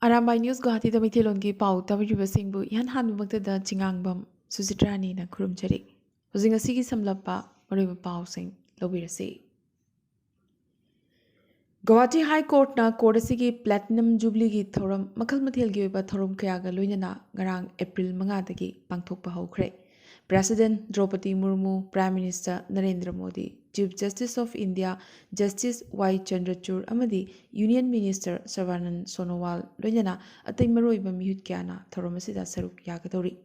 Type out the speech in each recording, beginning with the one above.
Arambai News Guwahati da Maithelongi pau tabiribasingbu ihan hanbumagtada chingangbam Susitrani na khurumjari. Hojing asigi samlappa maruiba pausing lobirasi. Guwahati High Court na court asigi Platinum Jubilee gi thoram makhal mathelgi oiba thoram kayaga loinana ngarang April 5 dagi pangthokpa haukhre. President Draupadi Murmu, Prime Minister Narendra Modi, Chief Justice of India Justice Y Chandrachud amadi Union Minister Sarvanand Sonowal loinana atai maroiba mihut kyana thoram asida saruk yagadori.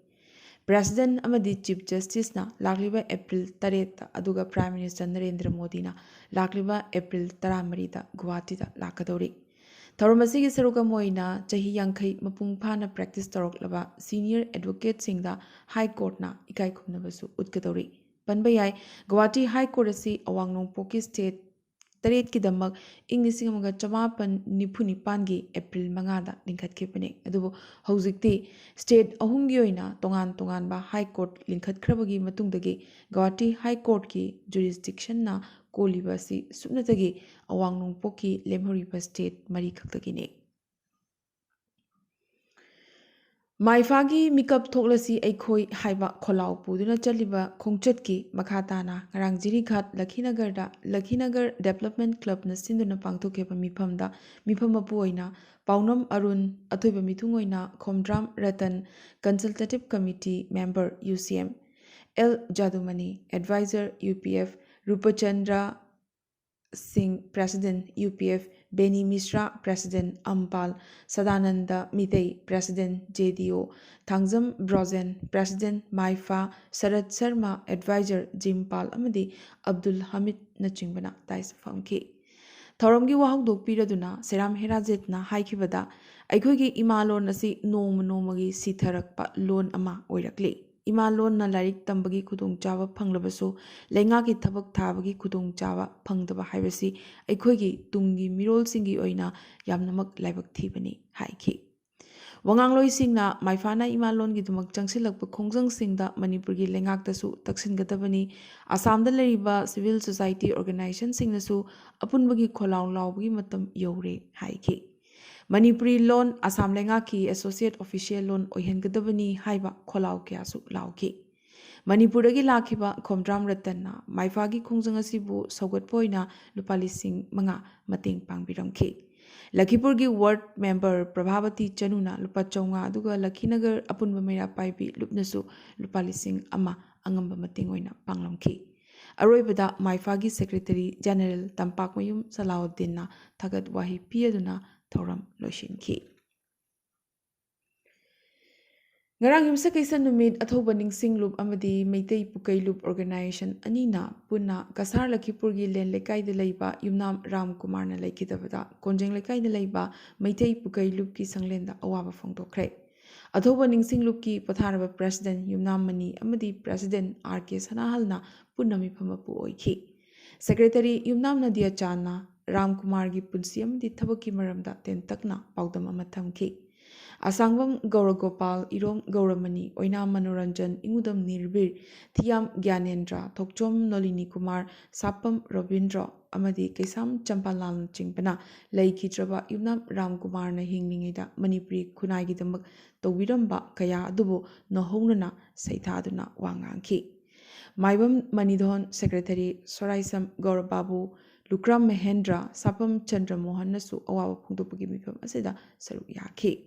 President amadi Chief Justice na lakliba April 8 aduga Prime Minister Narendra Modi na lakliba April 13 da Guwahati da lakadori. Tauramasi ki saruka moina chahi yankai mapung phana practice toroklaba senior advocate singda High Court na ikai khumnabasu utkadori. Panbayai Guwahati High Court asi awang poki state Taret ki damak ing lising amaga chamapan nipunipan gi April 5 da lingkhat kepane adubo hauzikti state ahumgi oina tongan ba High Court lingkhat khrabagi matungdagi Guwahati High Court ki jurisdiction na koliba si supnatagi awang poki lemhoriba state mari khaktagine. Maifagi mikap thoklasi aikhoi haiba kholau puduna chaliba khongchatki makhatana ngarang jirighat Lakhinagar Development Club na sinduna pangthokeba mifamda mifam apu oina Paunam Arun athoiba mithung oina Khomdram Ratan Consultative Committee Member UCM L Jadumani Advisor UPF Rupachandra Singh President UPF Beni Mishra President Ampal Sadananda Mitei President JDO Thangzam Brozen President Maifa Sarat Sharma Advisor Jimpal amadi Abdul Hamid Nachingbana Tais Famki Thoromgi Wahok Piraduna Seram Herajetna Haikibada Aikogi Imalon Nasi Nomagi Sitharakpa Loan Ama Oirakli Imalon na larik tambagi kudung chava phanglabasu lenga ki thabak thabagi kudung chava phangdaba haibasi aikhoigi tungi mirol singi oina yamnamak laibak thibani haiki wangangloi singna maifana imalon gi dumak changsilakpa khongjang singda manipur gi lengak tasu taksingadabani assam da leriba civil society organization singnasu apunbagi kholaw lawbagi matam yore haiki Manipuri loan Assam Lengaki Associate Official loan oihengadabani haiba kholau kyasu lauki. Manipuragi lakiba Khomdram Ratanna Maifagi khongjang asibu saugatpoina lupa lising manga mating pangbiramki. Lakhipurgi ward member Prabhavati Chanuna lupa chaunga aduga Lakhinagar apunba meira paibi lupnasu lupa lising ama angamba mating oina panglamki. Aroibada Maifagi Secretary General Tampakmayum Salahuddinna Thagat wahi piyaduna Thoram Loshinki. Ngarang Himsa Kaisan Numit Athoba Ningsing Loop Amadi Meitei Pukai Loop Organization Anina Puna Kasar Lakhipurgi Len Lekai de Leiba Yumnam Ram Kumar na Laikidabada Konjeng Lekai de Leiba Meitei Pukai Loop ki Sanglenda Awaba Fongtokre. Athoba Ningsing Loop ki Patharaba President Yumnam Mani Amadi President R.K. Sanahalna Punami Pamapu Oiki. Secretary Yumnam Nadia Chana Ram Kumar gi punsi amadi thabaki maramda ten takna paudam ama thamki. Asangvam Gaura Gopal Irom Gauramani Oina Manoranjan Ingudam Nirbir Thiam Gyanendra Thokchom Nolini Kumar Sapam Robindra amadi Kesam Champalal Chingpana Laikitraba Yumnam Ram Kumar na Hinglingida Manipuri Kunai Gidamak Tawiramba Kaya Adubu Nohonana Saithaduna Wangangki. Maibam Manidhon Secretary Soraisam Gaurababu Lukram Mahendra Sapam Chandra Mohan nasu awawa phongdopagi mifam asida saruk yaki.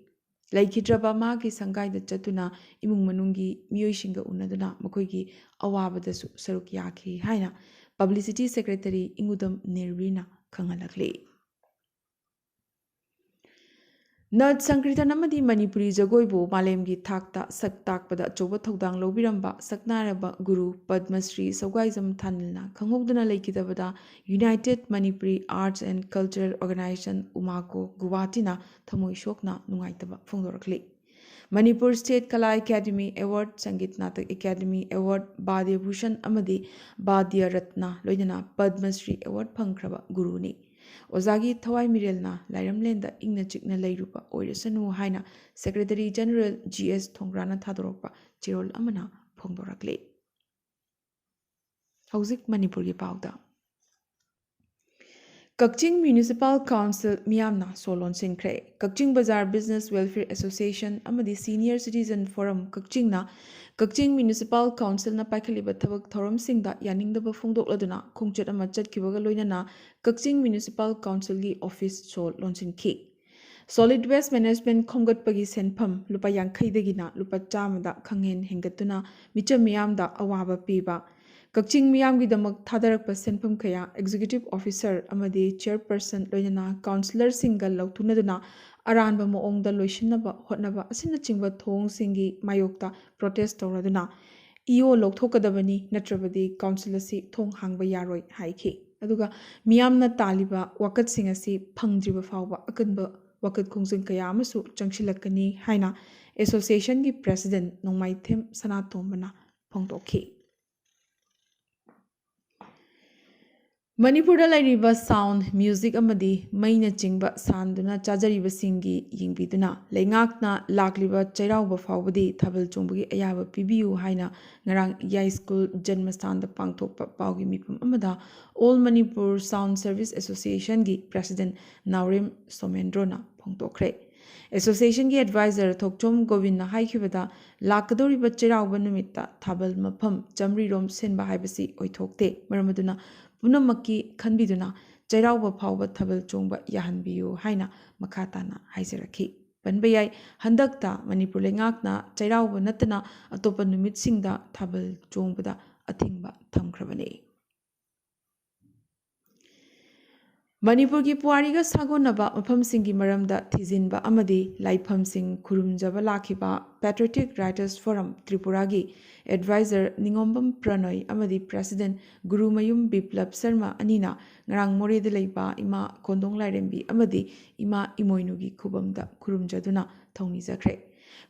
Laikhidraba magi sangaida chatuna imung manungi miyoishinga unaduna makoigi awabadasu saruk yaki haina Publicity Secretary Ingudam Nirvina Kangalakli. Nat Sankritan amadi Manipuri Jagoibo Malemgi Thakta Sak Takpada Choba Togdang Lobiramba Saknaraba Guru Padma Shri Saugaizam Thanilna Kanghodana Laikidabada United Manipuri Arts and Cultural Organization Umako Guwahatina Thamoi Shokna Nungaitaba Phongdorakli. Manipur State Kala Academy Award Sangit Natak Academy Award Badya Bhushan amadi Badya Ratna Loidana Padma Shri Award Phangkraba Guruni. Ozagi Thawai Mirelna Lairamlenda Ingna Chikna Leirupa Oirasanu Haina Secretary General G.S. Thongrana Thadoropa Chirol Amana Phongdorakle. Hauzik Manipur gi pauda. Kakching Municipal Council miyamna solon sinkre. Kakching Bazaar Business Welfare Association amadi Senior Citizen Forum Kakchingna Kakching Municipal Council na paikaliba thabak thoram singda yaningdaba phongdokladuna khongchat ama chatkibaga loinana Kakching Municipal Council gi office sol lonsinki. Solid Waste Management khomgatpagi senpham lupa yankhaidagina lupa chamada khanghen hengatuna micha miyamda awaba piba. Kakching miyamgidamak thadarakpa senpham kaya Executive Officer amadi Chairperson loinana Councillor single lautunaduna aranba moongda loishinaba hotnaba asina chingba thong singi mayokta protest tawraduna iyo lokthokadabani natrabadi council asi thong hangba yaroi haiki aduga miyamna taliba wakat singasi phangdriba fawba akanba wakat khongjing kaya amasu changshilakani haina association gi president nongmaithem sanatombana phongtokhi Manipur lairiba sound music amadi maina chingba sanduna chajariba singi yingbiduna leingakna lakliba chairauba fawbadi thabal chongbagi ayaba pibiu haina ngarang yai school janmastanda pangthokpa pawgi mipum amada All Manipur Sound Service Association gi president Naurim Somendrona phongtokre Association gi advisor Thokchom Govin haikibada lakadoriba chairauba numitta thabal mafam chamri rom senba haibasi oithokte maramaduna Punamaki Kanbiduna, Jairauba Pauba Tabel Chongba Yahanbiu, Haina, Makatana, Haizeraki. Banbayai, Handakta, Manipulengakna, Jairauba Natana, Atopa Numit Singda, Tabel Chongbada, Atingba, Tamkravane. Manipurgi Puariga Sagonaba, Mapamsingi Maramda, Tizinba Amadi, Laipamsing, Kurumjaba Lakiba, Patriotic Writers Forum, Tripuragi, Advisor Ningombam Pranoi, Amadi President, Guru Mayum Biplab Sarma Anina, Ngarang More de Leiba, Ima Kondong Lairembi, Amadi, Ima Imoinugi Kubamda, Kurumjaduna, Tony Zakre.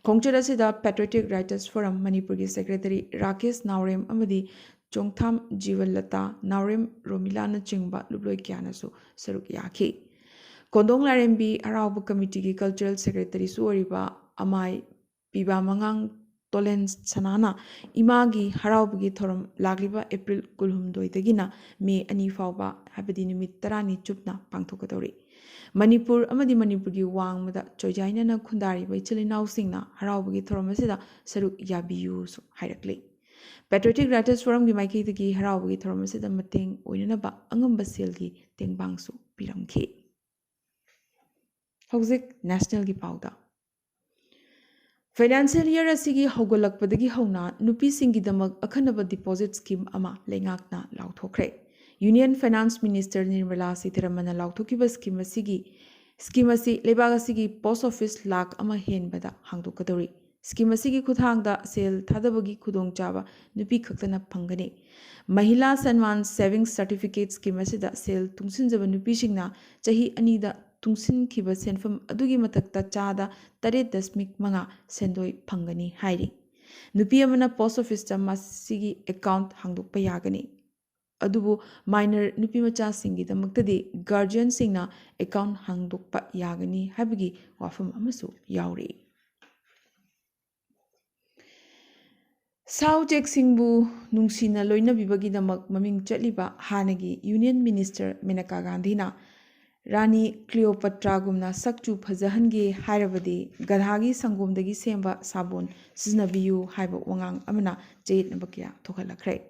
Kongchadasida Patriotic Writers Forum, Manipurgi Secretary Rakesh Naurem, Amadi, Chongtham Jivalata, Naurem Romilana Chingba, Lubloi Kianasu, Saruk Yaki. Kondong Larembi, Arauba Committee Cultural Secretary Suariba, Amai, Piba Mangang, Tolen Sanana, Imagi, Haraubugi Thorum, Lagliba, April Kulhum Doitagina, May Ani Fauba, Habadini Tarani Chupna, Pangtokatori. Manipur, Amadi Manipurgi Wang, Mada, Chojaina Kundari, by Chilinau Singna, Haraubugi Thorumasida, Saruk Yabiu, Hirakli. Patriotic Writers Forum gi maiki gi harawgi thormasida mateng oinanaba angamba selgi tengbangsu piramkhi hojik national gi pauda Financial year asigi hogolakpadagi hauna nupi singi damak akhanaba deposit scheme ama lengakna lauthokre Union Finance Minister Nirmala Sitharaman lauthokiba scheme asi lebaga sigi post office lak ama henbada hangdokadori Scheme asigi kuthangda sel thadabagi khudong chaba nupi khaktana phangani Mahila Sanman Savings Certificate Scheme asida sel tungsinjaba nupi singna chahi anida tungsin khiba senfam adugi matakta chada 8.5 sendoi phangani hairi nupi amana post office ta masigi account hangdokpa yagani adubu minor nupi macha singi damaktadi guardian singna account hangdokpa yagani habigi wafam amasu yauri Saujek Singbu Nungsina Loina Bibagi Damak Maming Chatliba Hanagi Union Minister Menaka Gandhina Rani Cleopatra Gumna Sakchu Pazahangi Hairabadi Gadhagi Sangumdagi Semba Sabon Siznabiyu Haiba Wangang Amana Jade Nabakia Tokalakre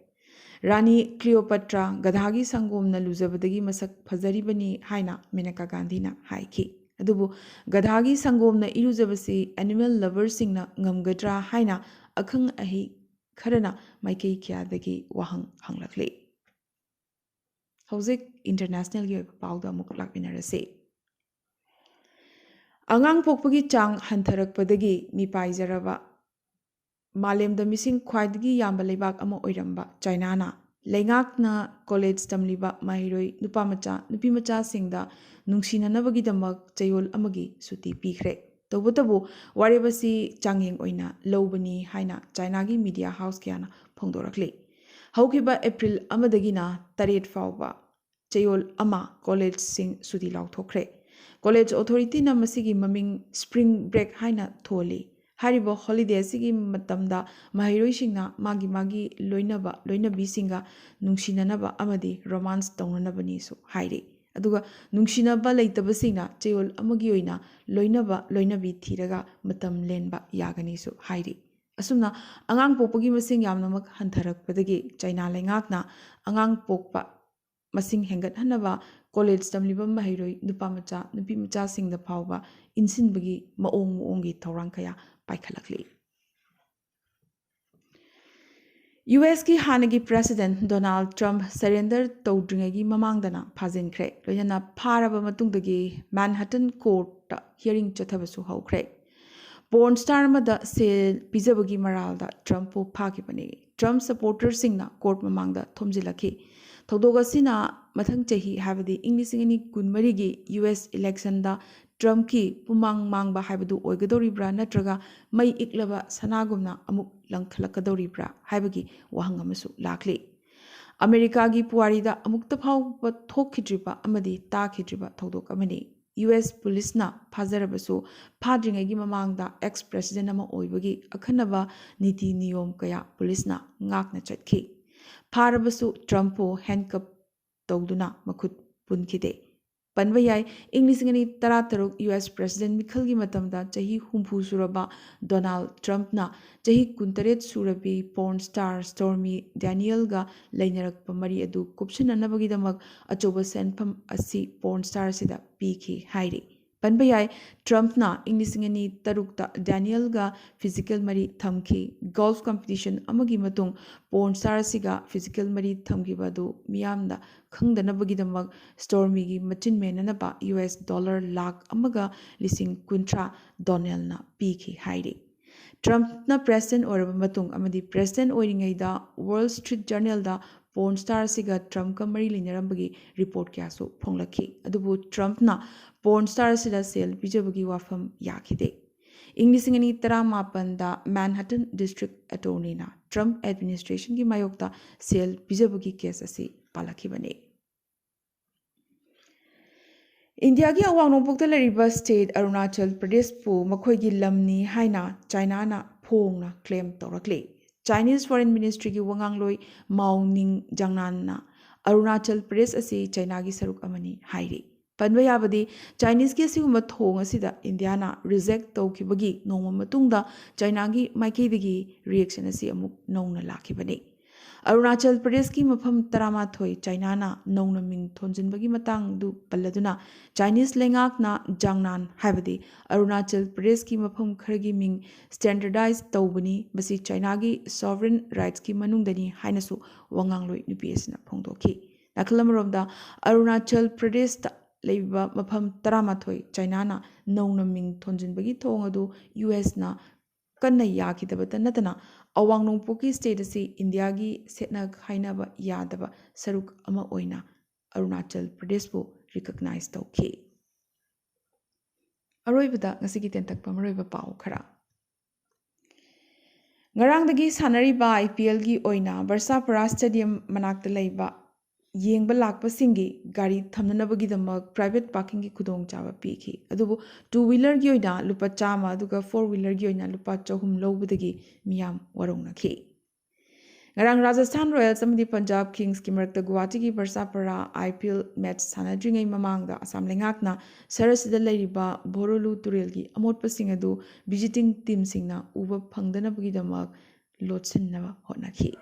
Rani Cleopatra Gadhagi Sangumna Luzabadagi Masak Pazaribani Haina Menaka Gandhina Haiki Adubu Gadhagi Sangumna Iluzabasi Animal Lovers Singna Ngamgadra Haina Akang Ahi Karana Maikei Kyadagi Wahang Hanglakli. Hojik International Gi Pauda Muklak Minarase. Angang Pokpagi Chang Hantarakpadagi Mipai Jaraba Malem the missing Quadgi Yamba Lebak Amo Oiramba, Chainana, Lengakna College Tamliba Mahiroi, Nupimacha Singda, Nungsina Navagi Damak, Chayol Amagi, Suti Pikre. Tobutabu, Waribasi Changing Oina, Lobani, Haina, Chinagi Media House Kiana, Pongdorakli. Haukiba April Amadagina, Tarit Fauba, Chayol Ama, College Sing Sudi Lautokre. College Authority na Masigi Maming Spring Break Haina Tholi. Haribo holiday sigi matamda Mahiroishingna Magi Loinabi Singa Nungsinanaba Amadi Romance Tonanabani so Hairi. ꯑꯗꯨꯒ ꯅꯨꯡꯁꯤꯅꯕ ꯂꯩꯇꯕꯁꯤꯡꯅ ꯆꯌꯣꯜ ꯑꯃꯒꯤ ꯑꯣꯏꯅ ꯂꯣꯏꯅꯕ ꯂꯣꯏꯅꯕꯤ ꯊꯤꯔꯒ ꯃꯇꯝ ꯂꯦꯟꯕ ꯌꯥꯒꯅꯤꯁꯨ ꯍꯥꯏꯔꯤ ꯑꯁꯨꯝꯅ ꯑꯉꯥꯡ ꯄꯣꯛꯄꯒꯤ ꯃꯁꯤꯡ ꯌꯥꯝꯅꯃꯛ ꯍꯟꯊꯔꯛꯄꯗꯒꯤ ꯆꯩꯅꯥ ꯂꯩꯉꯥꯛꯅ ꯑꯉꯥꯡ ꯄꯣꯛꯄ ꯃꯁꯤꯡ ꯍꯦꯟꯒꯠꯍꯟꯅꯕ ꯀꯣꯂꯦꯖ ꯇꯝꯂꯤꯕ ꯃꯍꯩꯔꯣꯏ ꯅꯨꯄꯥ ꯃꯆꯥ ꯅꯨꯄꯤ ꯃꯆꯥꯁꯤꯡꯗ ꯐꯥꯎꯕ ꯏꯟꯁꯤꯟꯕꯒꯤ ꯃꯑꯣꯡꯒꯤ ꯊꯧꯔꯥꯡ ꯀꯌꯥ ꯄꯥꯏꯈꯠꯂꯛꯂꯤ ꯌꯨꯑꯦꯁꯀꯤ ꯍꯥꯟꯅꯒꯤ ꯄ꯭ꯔꯦꯁꯤꯗꯦꯟꯠ ꯗꯣꯅꯥꯜꯗ ꯇ꯭ꯔꯝꯞ ꯁꯔꯦꯟꯗꯔ ꯇꯧꯗ꯭ꯔꯤꯉꯩꯒꯤ ꯃꯃꯥꯡꯗꯅ ꯐꯥꯖꯤꯟꯈ꯭ꯔꯦ ꯂꯣꯏꯅꯅ ꯐꯥꯔꯕ ꯃꯇꯨꯡꯗꯒꯤ ꯃꯦꯟꯍꯇꯟ ꯀꯣꯔꯠꯇ ꯍꯤꯌꯔꯤꯡ ꯆꯠꯊꯕꯁꯨ ꯍꯧꯈ꯭ꯔꯦ ꯄꯣꯔꯟ ꯁ꯭ꯇꯥꯔ ꯑꯃꯗ ꯁꯦꯜ ꯄꯤꯖꯕꯒꯤ ꯃꯔꯥꯜꯗ ꯇ꯭ꯔꯝꯞꯄꯨ ꯐꯥꯈꯤꯕꯅꯤ ꯇ꯭ꯔꯝꯞ ꯁꯄꯣꯔꯇꯔꯁꯤꯡꯅ ꯀꯣꯔꯠ ꯃꯃꯥꯡꯗ ꯊꯣꯝꯖꯤꯜꯂꯛꯈꯤ ꯊꯧꯗꯣꯛ ꯑꯁꯤꯅ ꯃꯊꯪ ꯆꯍꯤ ꯍꯥꯏꯕꯗꯤ ꯏꯪ 2023ꯒꯤ ꯌꯨꯑꯦꯁ ꯏꯂꯦꯛꯁꯟꯗ ꯇ꯭ꯔꯝꯞꯀꯤ ꯄꯨꯃꯥꯡ ꯃꯥꯡꯕ ꯍꯥꯏꯕꯗꯨ ꯑꯣꯏꯒꯗꯧꯔꯤꯕ꯭ꯔꯥ ꯅꯠꯇ꯭ꯔꯒ ꯃꯩ ꯏꯛꯂꯕ ꯁꯅꯥꯒꯨꯝꯅ ꯑꯃꯨꯛ ꯂꯪꯈꯠꯂꯛꯀꯗꯧꯔꯤꯕ꯭ꯔꯥ ꯍꯥꯏꯕꯒꯤ ꯋꯥꯍꯪ ꯑꯃꯁꯨ ꯂꯥꯛꯂꯤ ꯑꯃꯦꯔꯤꯀꯥꯒꯤ ꯄꯨꯋꯥꯔꯤꯗ ꯑꯃꯨꯛꯇ ꯐꯥꯎꯕ ꯊꯣꯛꯈꯤꯗ꯭ꯔꯤꯕ ꯑꯃꯗꯤ ꯇꯥꯈꯤꯗ꯭ꯔꯤꯕ ꯊꯧꯗꯣꯛ ꯑꯃꯅꯤ ꯌꯨꯑꯦꯁ ꯄꯨꯂꯤꯁꯅ ꯐꯥꯖꯔꯕꯁꯨ ꯐꯥꯗ꯭ꯔꯤꯉꯩꯒꯤ ꯃꯃꯥꯡꯗ ꯑꯦꯛꯁ ꯄ꯭ꯔꯦꯁꯤꯗꯦꯟꯠ ꯑꯃ ꯑꯣꯏꯕꯒꯤ ꯑꯈꯟꯅꯕ ꯅꯤꯇꯤ ꯅꯤꯌꯣꯝ ꯀꯌꯥ ꯄꯨꯂꯤꯁꯅ ꯉꯥꯛꯅ ꯆꯠꯈꯤ ꯐꯥꯔꯕꯁꯨ ꯇ꯭ꯔꯝꯞꯄꯨ ꯍꯦꯟꯀꯞ ꯇꯧꯗꯨꯅ ꯃꯈꯨꯠ ꯄꯨꯟꯈꯤꯗꯦ ꯄꯟꯕ ꯌꯥꯏ ꯏꯪ 2013 ꯌꯨꯑꯦꯁ ꯄ꯭ꯔꯦꯁꯤꯗꯦꯟꯠ ꯃꯤꯈꯜꯒꯤ ꯃꯇꯝꯗ ꯆꯍꯤ 60 ꯁꯨꯔꯕ ꯗꯣꯅꯥꯜꯗ ꯇ꯭ꯔꯝꯞꯅ ꯆꯍꯤ 29 ꯁꯨꯔꯕꯤ ꯄꯣꯔꯟ ꯁ꯭ꯇꯥꯔ ꯁ꯭ꯇꯣꯔꯃꯤ ꯗꯦꯅꯤꯌꯦꯜꯒ ꯂꯩꯅꯔꯛꯄ ꯃꯔꯤ ꯑꯗꯨ ꯀꯨꯞꯁꯤꯟꯅꯅꯕꯒꯤꯗꯃꯛ ꯑꯆꯧꯕ ꯁꯦꯟꯐꯝ ꯑꯁꯤ ꯄꯣꯔꯟ ꯁ꯭ꯇꯥꯔ ꯑꯁꯤꯗ ꯄꯤꯈꯤ ꯍꯥꯏꯔꯤ ꯄꯟꯕ ꯌꯥꯏ ꯇ꯭ꯔꯝꯞꯅ ꯏꯪ 2003ꯗ ꯗꯦꯅꯤꯌꯦꯜꯒ ꯐꯤꯖꯤꯀꯦꯜ ꯃꯔꯤ ꯊꯝꯈꯤ ꯒꯣꯜꯐ ꯀꯝꯄꯤꯇꯤꯁꯟ ꯑꯃꯒꯤ ꯃꯇꯨꯡ ꯄꯣꯔꯟ ꯁ꯭ꯇꯥꯔ ꯑꯁꯤꯒ ꯐꯤꯖꯤꯀꯦꯜ ꯃꯔꯤ ꯊꯝꯈꯤꯕ ꯑꯗꯨ ꯃꯤꯌꯥꯝꯅ ꯈꯪꯗꯅꯕꯒꯤꯗꯃꯛ ꯁ꯭ꯇꯣꯔꯃꯤꯒꯤ ꯃꯆꯤꯟ ꯃꯦꯟꯅꯅꯕ $1,50,60,000 ꯗꯣꯅꯦꯜꯅ ꯄꯤꯈꯤ ꯍꯥꯏꯔꯤ ꯇ꯭ꯔꯝꯞꯅ ꯄ꯭ꯔꯦꯁꯤꯗꯦꯟꯠ ꯑꯣꯏꯔꯕ ꯃꯇꯨꯡ ꯑꯃꯗꯤ ꯄ꯭ꯔꯦꯁꯤꯗꯦꯟꯠ ꯑꯣꯏꯔꯤꯉꯩꯗ ꯋꯥꯜ ꯁ꯭ꯇ꯭ꯔꯤꯠ ꯖꯔꯅꯦꯜꯗ ꯄꯣꯔꯟ ꯁ꯭ꯇꯥꯔ ꯑꯁꯤꯒ ꯇ꯭ꯔꯝꯞꯀ ꯃꯔꯤ ꯂꯩꯅꯔꯝꯕꯒꯤ ꯔꯤꯄꯣꯔꯠ ꯀꯌꯥꯁꯨ ꯐꯣꯡꯂꯛꯈꯤ ꯑꯗꯨꯕꯨ ꯇ꯭ꯔꯝꯞꯅ ꯄꯣꯔꯟ ꯁ꯭ꯇꯥꯔ ꯑꯁꯤꯗ ꯁꯦꯜ ꯄꯤꯖꯕꯒꯤ ꯋꯥꯐꯝ ꯌꯥꯈꯤꯗꯦ ꯏꯪ 2018ꯗ ꯃꯦꯟꯍꯇꯟ ꯗꯤꯁꯇ꯭ꯔꯤꯛ ꯑꯦꯇꯣꯔꯅꯤꯅ ꯇ꯭ꯔꯝꯞ ꯑꯦꯗꯃꯤꯅꯤꯁꯇ꯭ꯔꯦꯁꯟꯒꯤ ꯃꯥꯌꯣꯛꯇ ꯁꯦꯜ ꯄꯤꯖꯕꯒꯤ ꯀꯦꯁ ꯑꯁꯤ ꯄꯥꯜꯂꯛꯈꯤꯕꯅꯤ ꯏꯟꯗꯤꯌꯥꯒꯤ ꯑꯋꯥꯡ ꯅꯣꯡꯄꯣꯛꯇ ꯂꯩꯔꯤꯕ ꯁ꯭ꯇꯦꯠ ꯑꯔꯨꯅꯥꯆꯜ ꯄ꯭ꯔꯗꯦꯁꯄꯨ ꯃꯈꯣꯏꯒꯤ ꯂꯝꯅꯤ ꯍꯥꯏꯅ ꯆꯥꯏꯅꯥꯅ ꯐꯣꯡꯅ ꯀ꯭ꯂꯦꯝ ꯇꯧꯔꯛꯂꯤ ꯆꯥꯏꯅꯤꯁ ꯐꯣꯔꯦꯟ ꯃꯤꯅꯤꯁꯇ꯭ꯔꯤꯒꯤ ꯋꯥꯉꯥꯡꯂꯣꯏ ꯃꯥꯎ ꯅꯤꯡ ꯖꯥꯡꯅꯥꯟꯅ ꯑꯔꯨꯅꯥꯆꯜ ꯄ꯭ꯔꯗꯦꯁ ꯑꯁꯤ ꯆꯥꯏꯅꯥꯒꯤ ꯁꯔꯨꯛ ꯑꯃꯅꯤ ꯍꯥꯏꯔꯤ ꯄꯟꯕ ꯌꯥꯕꯗꯤ ꯆꯥꯏꯅꯤꯁꯀꯤ ꯑꯁꯤꯒꯨꯝꯕ ꯊꯣꯡ ꯑꯁꯤꯗ ꯏꯟꯗꯤꯌꯥꯅ ꯔꯤꯖꯦꯛ ꯇꯧꯈꯤꯕꯒꯤ ꯅꯣꯡꯃ ꯃꯇꯨꯡꯗ ꯆꯥꯏꯅꯥꯒꯤ ꯃꯥꯏꯀꯩꯗꯒꯤ ꯔꯤꯑꯦꯛꯁꯟ ꯑꯁꯤ ꯑꯃꯨꯛ ꯅꯧꯅ ꯂꯥꯛꯈꯤꯕꯅꯤ ꯑꯔꯨꯅꯥꯆꯜ ꯄ꯭ꯔꯗꯦꯁꯀꯤ ꯃꯐꯝ 13 ꯆꯥꯏꯅꯥꯅ ꯅꯧꯅ ꯃꯤꯡ ꯊꯣꯟꯖꯤꯟꯕꯒꯤ ꯃꯇꯥꯡꯗꯨ ꯄꯜꯂꯗꯨꯅ ꯆꯥꯏꯅꯤꯁ ꯂꯩꯉꯥꯛꯅ ꯖꯥꯡꯅꯥꯟ ꯍꯥꯏꯕꯗꯤ ꯑꯔꯨꯅꯥꯆꯜ ꯄ꯭ꯔꯗꯦꯁꯀꯤ ꯃꯐꯝ ꯈꯔꯒꯤ ꯃꯤꯡ ꯁ꯭ꯇꯦꯟꯗꯔꯗꯥꯏꯖ ꯇꯧꯕꯅꯤ ꯃꯁꯤ ꯆꯥꯏꯅꯥꯒꯤ ꯁꯣꯚꯔꯦꯟ ꯔꯥꯏꯠꯁꯀꯤ ꯃꯅꯨꯡꯗꯅꯤ ꯍꯥꯏꯅꯁꯨ ꯋꯥꯉꯥꯡꯂꯣꯏ ꯅꯨꯄꯤ ꯑꯁꯤꯅ ꯐꯣꯡꯗꯣꯛꯈꯤ ꯅꯥꯀꯜ ꯑꯃꯔꯣꯝꯗ ꯑꯔꯨꯅꯥꯆꯜ ꯄ꯭ꯔꯗꯦꯁꯇ ꯂꯩꯕ ꯃꯐꯝ 13 ꯆꯥꯏꯅꯥꯅ ꯅꯧꯅ ꯃꯤꯡ ꯊꯣꯟꯖꯤꯟꯕꯒꯤ ꯊꯧꯑꯣꯡ ꯑꯗꯨ ꯌꯨꯑꯦꯁꯅ ꯀꯟꯅ ꯌꯥꯈꯤꯗꯕꯇ ꯅꯠꯇꯅ ꯑꯋꯥꯡ ꯅꯣꯡꯄꯣꯛꯀꯤ ꯁ꯭ꯇꯦꯠ ꯑꯁꯤ ꯏꯟꯗꯤꯌꯥꯒꯤ ꯁꯦꯠꯅ ꯈꯥꯏꯅꯕ ꯌꯥꯗꯕ ꯁꯔꯨꯛ ꯑꯃ ꯑꯣꯏꯅ ꯑꯔꯨꯅꯥꯆꯜ ꯄ꯭ꯔꯗꯦꯁꯄꯨ ꯔꯤꯀꯛꯅꯥꯏꯖ ꯇꯧꯈꯤ ꯑꯔꯣꯏꯕꯗ ꯉꯁꯤꯒꯤ ꯇꯦꯟꯇꯛꯄ ꯃꯔꯨꯑꯣꯏꯕ ꯄꯥꯎ ꯈꯔ ꯉꯔꯥꯡꯗꯒꯤ ꯁꯥꯟꯅꯔꯤꯕ IPLꯒꯤ ꯑꯣꯏꯅ ꯕꯔꯁꯥꯄꯨꯔꯥ ꯁ꯭ꯇꯦꯗꯤꯌꯝ ꯃꯅꯥꯛꯇ ꯂꯩꯕ ꯌꯦꯡꯕ ꯂꯥꯛꯄꯁꯤꯡꯒꯤ ꯒꯥꯔꯤ ꯊꯝꯅꯅꯕꯒꯤꯗꯃꯛ ꯄ꯭ꯔꯥꯏꯚꯦꯠ ꯄꯥꯔꯀꯤꯡꯒꯤ ꯈꯨꯗꯣꯡꯆꯥꯕ ꯄꯤꯈꯤ ꯑꯗꯨꯕꯨ 2 ꯋꯤꯂꯔꯒꯤ ꯑꯣꯏꯅ ꯂꯨꯄꯥ 100 ꯑꯗꯨꯒ 4 ꯋꯤꯂꯔꯒꯤ ꯑꯣꯏꯅ ꯂꯨꯄꯥ 300 ꯂꯧꯕꯗꯒꯤ ꯃꯤꯌꯥꯝ ꯋꯥꯔꯧꯅꯈꯤ ꯉꯔꯥꯡ ꯔꯥꯖꯁꯊꯥꯟ ꯔꯣꯌꯦꯜꯁ ꯑꯃꯗꯤ ꯄꯟꯖꯥꯕ ꯀꯤꯡꯁꯀꯤ ꯃꯔꯛꯇ ꯒꯨꯋꯥꯍꯥꯇꯤꯒꯤ ꯕꯔꯁꯥꯄꯨꯔꯥ IPL ꯃꯦꯠꯆ ꯁꯥꯟꯅꯗ꯭ꯔꯤꯉꯩ ꯃꯃꯥꯡꯗ ꯑꯁꯥꯝ ꯂꯩꯉꯥꯛꯅ ꯁꯍꯔ ꯑꯁꯤꯗ ꯂꯩꯔꯤꯕ ꯕꯣꯔꯣꯂꯨ ꯇꯨꯔꯦꯜꯒꯤ ꯑꯃꯣꯠꯄꯁꯤꯡ ꯑꯗꯨ ꯚꯤꯖꯤꯇꯤꯡ ꯇꯤꯝꯁꯤꯡꯅ ꯎꯕ ꯐꯪꯗꯅꯕꯒꯤꯗꯃꯛ ꯂꯣꯠꯁꯤꯟꯅꯕ ꯍꯣꯠꯅꯈꯤ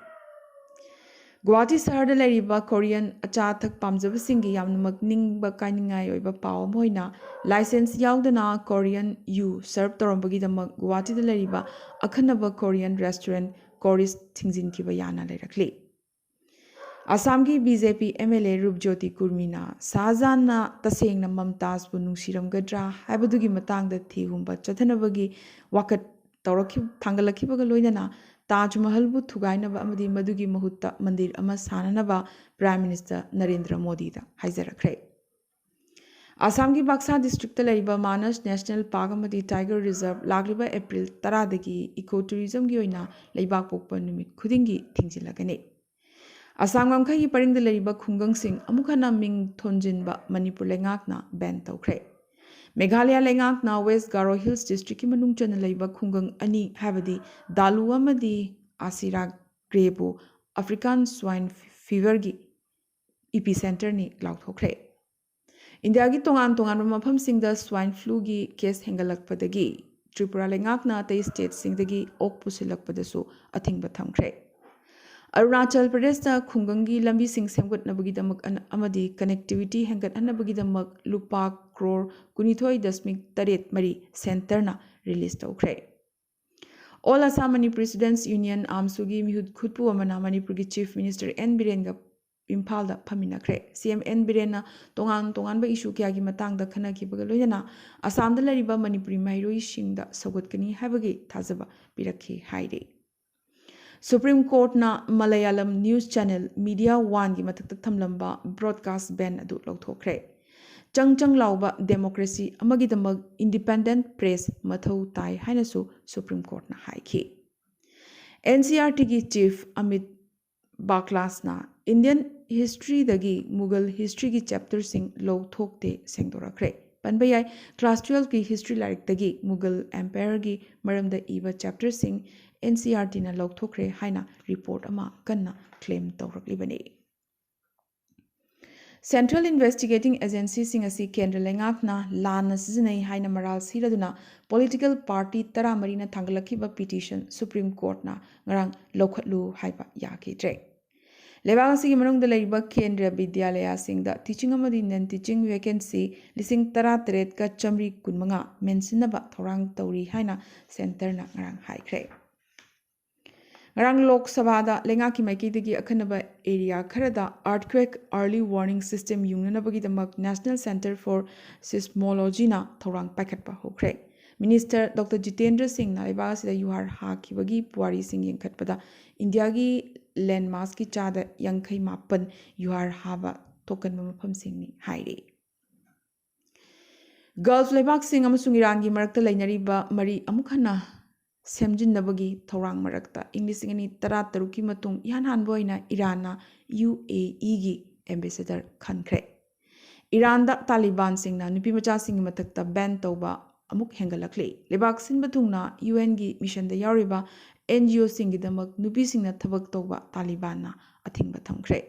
ꯒꯨꯋꯥꯍꯥꯇꯤ ꯁꯍꯔꯗ ꯂꯩꯔꯤꯕ ꯀꯣꯔꯤꯌꯟ ꯑꯆꯥ ꯑꯊꯛ ꯄꯥꯝꯖꯕꯁꯤꯡꯒꯤ ꯌꯥꯝꯅꯃꯛ ꯅꯤꯡꯕ ꯀꯥꯏꯅꯤꯡꯉꯥꯏ ꯑꯣꯏꯕ ꯄꯥꯎ ꯑꯃ ꯑꯣꯏꯅ ꯂꯥꯏꯁꯦꯟꯁ ꯌꯥꯎꯗꯅ ꯀꯣꯔꯤꯌꯟ ꯌꯨ ꯁꯔꯚ ꯇꯧꯔꯝꯕꯒꯤꯗꯃꯛ ꯒꯨꯋꯥꯍꯥꯇꯤꯗ ꯂꯩꯔꯤꯕ ꯑꯈꯟꯅꯕ ꯀꯣꯔꯤꯌꯟ ꯔꯦꯁꯇꯨꯔꯦꯟꯠ ꯀꯣꯔꯤꯁ ꯊꯤꯡꯖꯤꯟꯈꯤꯕ ꯌꯥꯅ ꯂꯩꯔꯛꯂꯤ ꯑꯁꯥꯝꯒꯤ BJP MLA ꯔꯨꯞꯖꯣꯇꯤ ꯀꯨꯔꯃꯤꯅ ꯁꯥꯍꯖꯥꯟꯅ ꯇꯁꯦꯡꯅ ꯃꯝꯇꯥꯖꯕꯨ ꯅꯨꯡꯁꯤꯔꯝꯒꯗ꯭ꯔꯥ ꯍꯥꯏꯕꯗꯨꯒꯤ ꯃꯇꯥꯡꯗ ꯊꯤꯍꯨꯝꯕ ꯆꯠꯊꯅꯕꯒꯤ ꯋꯥꯀꯠ ꯊꯥꯡꯒꯠꯂꯛꯈꯤꯕꯒ ꯂꯣꯏꯅꯅ ꯇꯥꯖ ꯃꯍꯜꯕꯨ ꯊꯨꯒꯥꯏꯅꯕ ꯑꯃꯗꯤ ꯃꯗꯨꯒꯤ ꯃꯍꯨꯠꯇ ꯃꯟꯗꯤꯔ ꯑꯃ ꯁꯥꯅꯅꯕ ꯄ꯭ꯔꯥꯏꯝ ꯃꯤꯅꯤꯁꯇꯔ ꯅꯔꯦꯟꯗ꯭ꯔ ꯃꯣꯗꯤꯗ ꯍꯥꯏꯖꯔꯛꯈ꯭ꯔꯦ ꯑꯁꯥꯝꯒꯤ ꯕꯥꯛꯁꯥ ꯗꯤꯁꯇ꯭ꯔꯤꯛꯇ ꯂꯩꯔꯤꯕ ꯃꯥꯅꯁ ꯅꯦꯁꯅꯦꯜ ꯄꯥर्क ꯑꯃꯗꯤ ꯇꯥꯏꯒꯔ ꯔꯤꯖꯔꯚ ꯂꯥꯛꯂꯤꯕ ꯑꯦꯄ꯭ꯔꯤꯜ 10ꯗꯒꯤ ꯏꯀꯣ ꯇꯨꯔꯤꯖꯝꯒꯤ ꯑꯣꯏꯅ ꯂꯩꯕꯥꯛ ꯄꯣꯛꯄ ꯅꯨꯃꯤꯠ ꯈꯨꯗꯤꯡꯒꯤ ꯊꯤꯡꯖꯤꯜꯂꯒꯅꯤ ꯑꯁꯥꯝ ꯉꯝꯈꯩꯒꯤ ꯄꯔꯤꯡꯗ ꯂꯩꯔꯤꯕ ꯈꯨꯡꯒꯪꯁꯤꯡ ꯑꯃꯨꯛ ꯍꯟꯅ ꯃꯤꯡ ꯊꯣꯟꯖꯤꯟꯕ ꯃꯅꯤꯄꯨꯔ ꯂꯩꯉꯥꯛꯅ ꯕꯦꯟ ꯇꯧꯈ꯭ꯔꯦ ꯃꯦꯘꯥꯂꯌꯥ ꯂꯩꯉꯥꯛꯅ ꯋꯦꯁ ꯒꯥꯔꯣ ꯍꯤꯜꯁ ꯗꯤꯁꯇ꯭ꯔꯤꯛꯀꯤ ꯃꯅꯨꯡ ꯆꯟꯅ ꯂꯩꯕ ꯈꯨꯡꯒꯪ 2 ꯍꯥꯏꯕꯗꯤ ꯗꯥꯂꯨ ꯑꯃꯗꯤ ꯑꯁꯤꯔꯥꯒ꯭ꯔꯦꯕꯨ ꯑꯐ꯭ꯔꯤꯀꯥꯟ ꯁ꯭ꯋꯥꯏꯟ ꯐꯤꯚꯔꯒꯤ ꯏꯄꯤꯁꯦꯟꯇꯔꯅꯤ ꯂꯥꯎꯊꯣꯛꯈ꯭ꯔꯦ India gi tongan tongan mafam singda swine flu gi case hengalakpadagi Tripura lengakna atay state singdagi ok pusilakpadasu athingba thamkhre. Arunachal Pradesh khungangi lambi sing semgot nabagidamak amadi connectivity hengat hanabagidamak lupa crore kunithoi dasmik taret mari center na release tawkhre. All Assam Manipur Students Union Amsugi Mihud Khutpu Amana Manipur ki Chief Minister N Biren ga Impal da phaminakre. CM N Biren na tongan ba issue kya gi matang da khana ki baga loyana Assam da lariba Manipuri mairoi sing da sagotkani habagi thazaba pirakhi haire. Supreme Court na Malayalam News Channel Media One gi mathak thamlamba broadcast ban adu lauthokre. Chang lauba democracy amagidamag independent press mathau tai hainasu Supreme Court na haiki. NCRT gi Chief Amit Baklas na Indian history dagi Mughal history gi chapter sing law thokte sengdorakre. Panbayai class 12 ki history larik dagi Mughal Empire gi maramda iba chapter sing NCRT na law thokre haina report ama kanna claim tawraklibani. Central Investigating Agency sing asi Kendra Lengakna Lana Sizinai Haina Maral Siraduna Political Party Taramarina Tangalakiba petition Supreme Court na ngarang lokhatlu haiba yaki tre. Lebagasi manung da laiba Kendra Vidyalaya sing da teaching amadi non teaching vacancy lising tara teret ka chamri kunmanga mensinaba thorang tawri haina center na ngarang haikre. Ngarang Lok Sabha da lengaki maikidagi akhanaba area kharada earthquake early warning system yungnanabagidamak National Center for Seismology na thorang paikhatpa hokre. Minister Dr. Jitendra Singh na ibasida yuhar hakibagi puari sing yengkhatpada India gi landmass ki chada yankai mapan yuhar haba tokan mafam sing ni haire. Gulf lebak sing amasung Iran gi marakta lainariba mari amukhana Semjinabagi Thorang Marakta English in Tara Taruki Matung Yan Hanboina Irana UAE gi ambassador Khankre. Iran da Taliban singna Nupimacha sing matakta ban toba amuk hengalakle. Lebak sin batungna UN gi mission da yariba NGO singidamak Nupi singna thabak toba Taliban na athing bathamkre.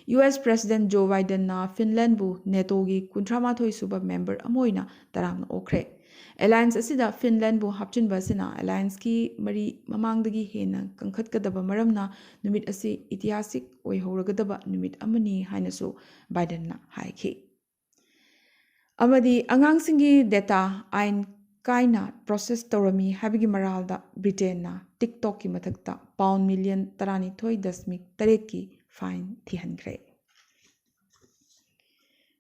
US President Joe Biden na Finland bu NATO gi kuntramathoi suba member amoina tarang okre. Alliance asida Finland bu hapchin basina alliance ki mari mamangdagi hena kankhatkadaba maramna numit asi itihasik oihorogadaba numit amani hainasu Biden na haiki. Amadi angangsingi data ain kaina process tawrami habigi maralda Britain na TikTok ki mathakta pound million tarani thoi dasmik tarek ki fine thihankre.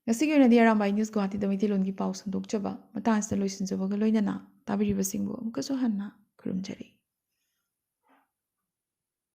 Ngasigi na di Arambai News Guwahati da Mitilon gi pau sandok chaba matang sa loisin jabaga loinana tabiri basingbo amkaso hanna kurumjari.